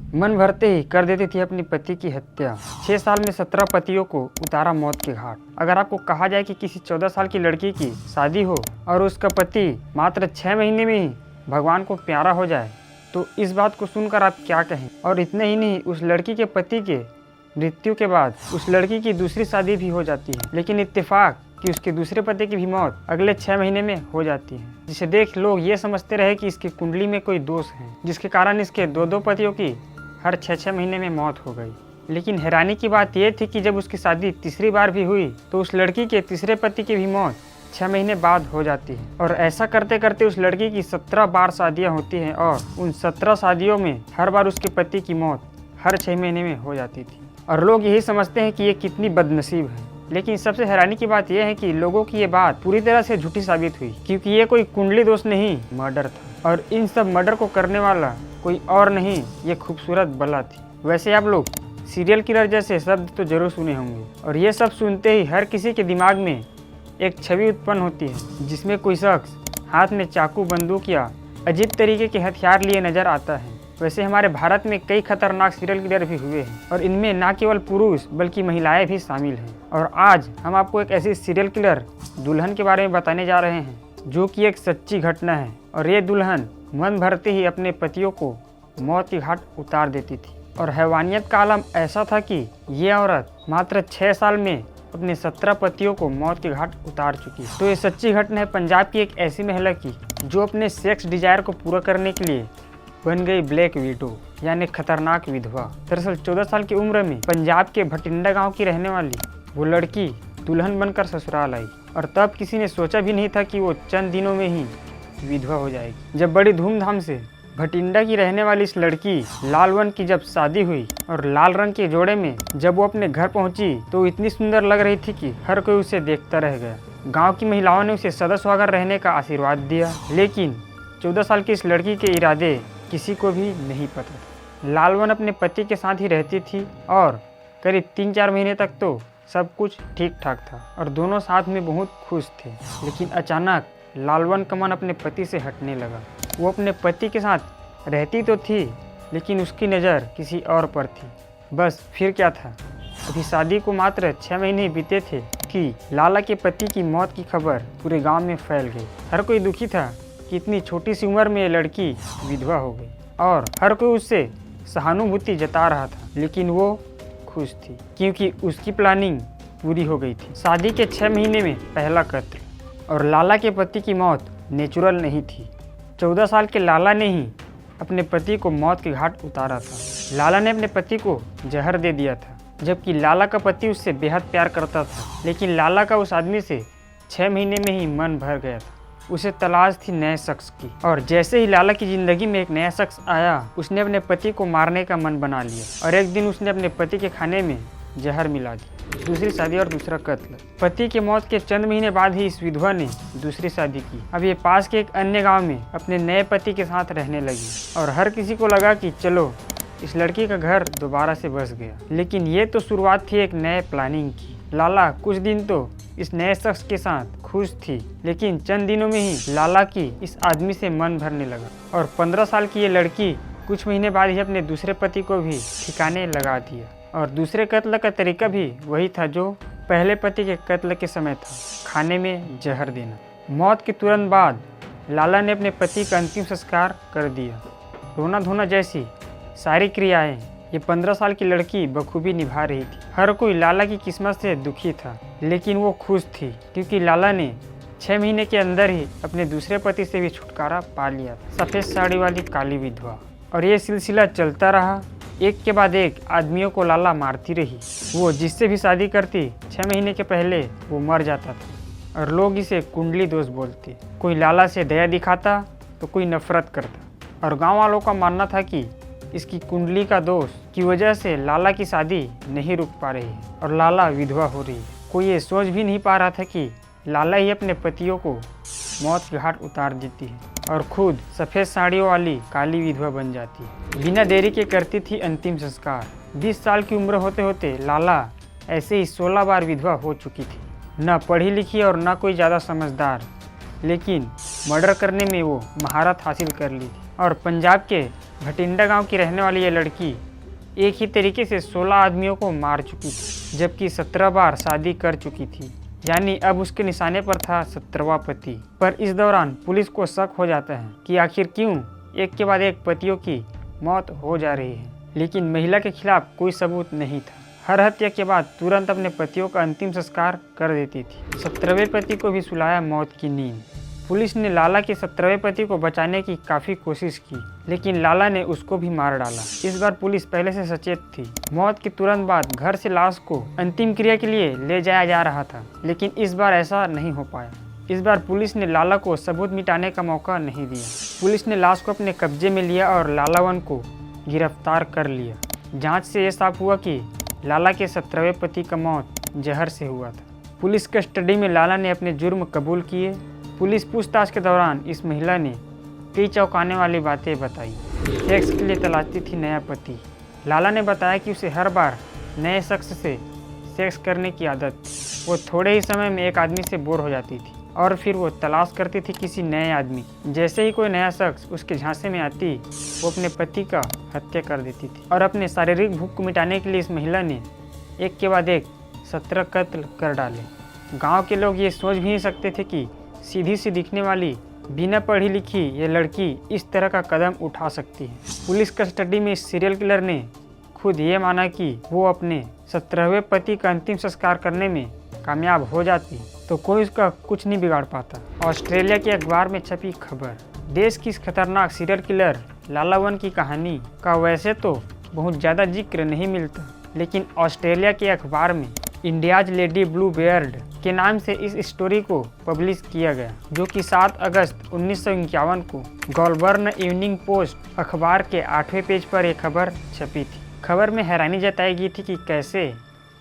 मन भरते ही कर देती थी अपनी पति की हत्या। 6 साल में 17 पतियों को उतारा मौत के घाट। अगर आपको कहा जाए कि किसी 14 साल की लड़की की शादी हो और उसका पति मात्र 6 महीने में ही भगवान को प्यारा हो जाए, तो इस बात को सुनकर आप क्या कहें। और इतने ही नहीं, उस लड़की के पति के मृत्यु के बाद उस लड़की की दूसरी शादी भी हो जाती है, लेकिन इत्तेफाक कि उसके दूसरे पति की भी मौत अगले 6 महीने में हो जाती है, जिसे देख लोग ये समझते रहे कि इसकी कुंडली में कोई दोष है, जिसके कारण इसके दो पतियों की हर 6 महीने में मौत हो गई। लेकिन हैरानी की बात यह थी कि जब उसकी शादी तीसरी बार भी हुई तो उस लड़की के तीसरे पति की भी मौत 6 महीने बाद हो जाती है। और ऐसा करते करते उस लड़की की 17 बार शादियाँ होती हैं और उन 17 शादियों में हर बार उसके पति की मौत हर 6 महीने में हो जाती थी। और लोग यही समझते हैं कि ये कितनी बदनसीब है। लेकिन सबसे हैरानी की बात यह है कि लोगों की ये बात पूरी तरह से झूठी साबित हुई, क्योंकि ये कोई कुंडली दोष नहीं, मर्डर था। और इन सब मर्डर को करने वाला कोई और नहीं, ये खूबसूरत बला थी। वैसे आप लोग सीरियल किलर जैसे शब्द तो जरूर सुने होंगे, और ये सब सुनते ही हर किसी के दिमाग में एक छवि उत्पन्न होती है, जिसमें कोई शख्स हाथ में चाकू, बंदूक या अजीब तरीके के हथियार लिए नजर आता है। वैसे हमारे भारत में कई खतरनाक सीरियल किलर भी हुए हैं, और इनमें न केवल पुरुष बल्कि महिलाएं भी शामिल हैं। और आज हम आपको एक ऐसी सीरियल किलर दुल्हन के बारे में बताने जा रहे हैं, जो कि एक सच्ची घटना है। और ये दुल्हन मन भरते ही अपने पतियों को मौत के घाट उतार देती थी। और हैवानियत का आलम ऐसा था कि ये औरत मात्र 6 साल में अपने 17 पतियों को मौत के घाट उतार चुकी। तो ये सच्ची घटना है पंजाब की एक ऐसी महिला की, जो अपने सेक्स डिजायर को पूरा करने के लिए बन गई ब्लैक विडो, यानी खतरनाक विधवा। दरअसल 14 साल की उम्र में पंजाब के भटिंडा गांव की रहने वाली वो लड़की दुल्हन बनकर ससुराल आई, और तब किसी ने सोचा भी नहीं था कि वो चंद दिनों में ही विधवा हो जाएगी। जब बड़ी धूमधाम से भटिंडा की रहने वाली इस लड़की लालवन की जब शादी हुई और लाल रंग के जोड़े में जब वो अपने घर पहुंची, तो इतनी सुंदर लग रही थी कि हर कोई उसे देखता रह गया। गांव की महिलाओं ने उसे सदा सुहागर रहने का आशीर्वाद दिया, लेकिन 14 साल की इस लड़की के इरादे किसी को भी नहीं पता था। लालवन अपने पति के साथ ही रहती थी और करीब 3-4 महीने तक तो सब कुछ ठीक ठाक था और दोनों साथ में बहुत खुश थे। लेकिन अचानक लालवन का मन अपने पति से हटने लगा। वो अपने पति के साथ रहती तो थी, लेकिन उसकी नज़र किसी और पर थी। बस फिर क्या था, अभी शादी को मात्र 6 महीने बीते थे कि लाला के पति की मौत की खबर पूरे गांव में फैल गई। हर कोई दुखी था कि इतनी छोटी सी उम्र में ये लड़की विधवा हो गई, और हर कोई उससे सहानुभूति जता रहा था। लेकिन वो खुश थी, क्योंकि उसकी प्लानिंग पूरी हो गई थी। शादी के 6 महीने में पहला कत्ल, और लाला के पति की मौत नेचुरल नहीं थी। 14 साल के लाला ने ही अपने पति को मौत के घाट उतारा था। लाला ने अपने पति को जहर दे दिया था, जबकि लाला का पति उससे बेहद प्यार करता था। लेकिन लाला का उस आदमी से 6 महीने में ही मन भर गया था। उसे तलाश थी नए शख्स की, और जैसे ही लाला की जिंदगी में एक नया शख्स आया, उसने अपने पति को मारने का मन बना लिया। और एक दिन उसने अपने पति के खाने में जहर मिला दी। दूसरी शादी और दूसरा कत्ल। पति की मौत के चंद महीने बाद ही इस विधवा ने दूसरी शादी की। अब ये पास के एक अन्य गांव में अपने नए पति के साथ रहने लगी, और हर किसी को लगा कि चलो इस लड़की का घर दोबारा से बस गया। लेकिन ये तो शुरुआत थी एक नए प्लानिंग की। लाला कुछ दिन तो इस नए शख्स के साथ खुश थी, लेकिन चंद दिनों में ही लाला की इस आदमी से मन भरने लगा, और 15 साल की ये लड़की कुछ महीने बाद ही अपने दूसरे पति को भी ठिकाने लगा दिया। और दूसरे कत्ल का तरीका भी वही था जो पहले पति के कत्ल के समय था, खाने में जहर देना। मौत के तुरंत बाद लाला ने अपने पति का अंतिम संस्कार कर दिया। रोना धोना जैसी सारी क्रियाएं ये 15 साल की लड़की बखूबी निभा रही थी। हर कोई लाला की किस्मत से दुखी था, लेकिन वो खुश थी, क्योंकि लाला ने 6 महीने के अंदर ही अपने दूसरे पति से भी छुटकारा पा लिया था। सफ़ेद साड़ी वाली काली विधवा। और ये सिलसिला चलता रहा। एक के बाद एक आदमियों को लाला मारती रही। वो जिससे भी शादी करती 6 महीने के पहले वो मर जाता था, और लोग इसे कुंडली दोष बोलते। कोई लाला से दया दिखाता तो कोई नफरत करता, और गांव वालों का मानना था कि इसकी कुंडली का दोष की वजह से लाला की शादी नहीं रुक पा रही है और लाला विधवा हो रही है। कोई ये सोच भी नहीं पा रहा था कि लाला ही अपने पतियों को मौत के घाट उतार देती है और खुद सफ़ेद साड़ियों वाली काली विधवा बन जाती है। बिना देरी के करती थी अंतिम संस्कार। 20 साल की उम्र होते होते लाला ऐसे ही 16 बार विधवा हो चुकी थी। न पढ़ी लिखी और न कोई ज़्यादा समझदार, लेकिन मर्डर करने में वो महारत हासिल कर ली थी। और पंजाब के भटिंडा गांव की रहने वाली ये लड़की एक ही तरीके से 16 आदमियों को मार चुकी थी, जबकि 17 बार शादी कर चुकी थी। यानी अब उसके निशाने पर था 17वां पति। पर इस दौरान पुलिस को शक हो जाता है कि आखिर क्यों एक के बाद एक पतियों की मौत हो जा रही है, लेकिन महिला के खिलाफ कोई सबूत नहीं था। हर हत्या के बाद तुरंत अपने पतियों का अंतिम संस्कार कर देती थी। 17वें पति को भी सुलाया मौत की नींद। पुलिस ने लाला के 17वें पति को बचाने की काफ़ी कोशिश की, लेकिन लाला ने उसको भी मार डाला। इस बार पुलिस पहले से सचेत थी। मौत के तुरंत बाद घर से लाश को अंतिम क्रिया के लिए ले जाया जा रहा था, लेकिन इस बार ऐसा नहीं हो पाया। इस बार पुलिस ने लाला को सबूत मिटाने का मौका नहीं दिया। पुलिस ने लाश को अपने कब्जे में लिया और लालावन को गिरफ्तार कर लिया। जाँच से ये साफ हुआ कि लाला के 17वें पति का मौत जहर से हुआ था। पुलिस कस्टडी में लाला ने अपने जुर्म कबूल किए। पुलिस पूछताछ के दौरान इस महिला ने कई चौंकाने वाली बातें बताई। सेक्स के लिए तलाशती थी नया पति। लाला ने बताया कि उसे हर बार नए शख्स से सेक्स करने की आदत थी। वो थोड़े ही समय में एक आदमी से बोर हो जाती थी और फिर वो तलाश करती थी किसी नए आदमी। जैसे ही कोई नया शख्स उसके झांसे में आती, वो अपने पति का हत्या कर देती थी। और अपने शारीरिक भूख को मिटाने के लिए इस महिला ने एक के बाद एक 17 कत्ल कर डाले। गांव के लोग ये सोच भी नहीं सकते थे कि सीधी सी दिखने वाली बिना पढ़ी लिखी ये लड़की इस तरह का कदम उठा सकती है। पुलिस कस्टडी में इस सीरियल किलर ने खुद ये माना कि वो अपने 17वें पति का अंतिम संस्कार करने में कामयाब हो जाती तो कोई उसका कुछ नहीं बिगाड़ पाता। ऑस्ट्रेलिया के अखबार में छपी खबर। देश की इस खतरनाक सीरियल किलर लालावन की कहानी का वैसे तो बहुत ज़्यादा जिक्र नहीं मिलता, लेकिन ऑस्ट्रेलिया के अखबार में इंडियाज लेडी ब्लू बियर्ड के नाम से इस स्टोरी को पब्लिश किया गया, जो कि 7 अगस्त 1951 को गोलबर्न इवनिंग पोस्ट अखबार के 8वें पेज पर एक खबर छपी थी। खबर में हैरानी जताई गई थी कि कैसे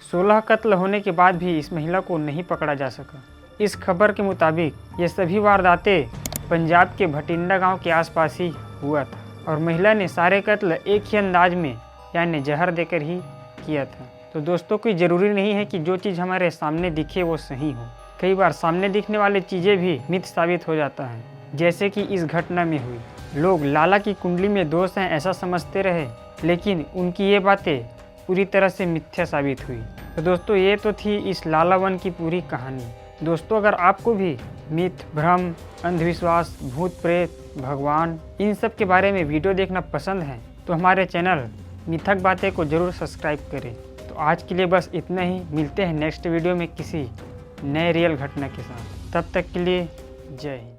16 कत्ल होने के बाद भी इस महिला को नहीं पकड़ा जा सका। इस खबर के मुताबिक ये सभी वारदातें पंजाब के भटिंडा गांव के आसपास ही हुआ था और महिला ने सारे कत्ल एक ही अंदाज में यानी जहर देकर ही किया था। तो दोस्तों, कोई ज़रूरी नहीं है कि जो चीज़ हमारे सामने दिखे वो सही हो। कई बार सामने दिखने वाली चीज़ें भी मिथ साबित हो जाता है, जैसे कि इस घटना में हुई। लोग लाला की कुंडली में दोष हैं ऐसा समझते रहे, लेकिन उनकी ये बातें पूरी तरह से मिथ्या साबित हुई। तो दोस्तों, ये तो थी इस लालावन की पूरी कहानी। दोस्तों, अगर आपको भी मिथ, भ्रम, अंधविश्वास, भूत प्रेत, भगवान इन सब के बारे में वीडियो देखना पसंद है तो हमारे चैनल मिथक बातें को ज़रूर सब्सक्राइब करें। तो आज के लिए बस इतना ही। मिलते हैं नेक्स्ट वीडियो में किसी नए रियल घटना के साथ। तब तक के लिए जय हिंद।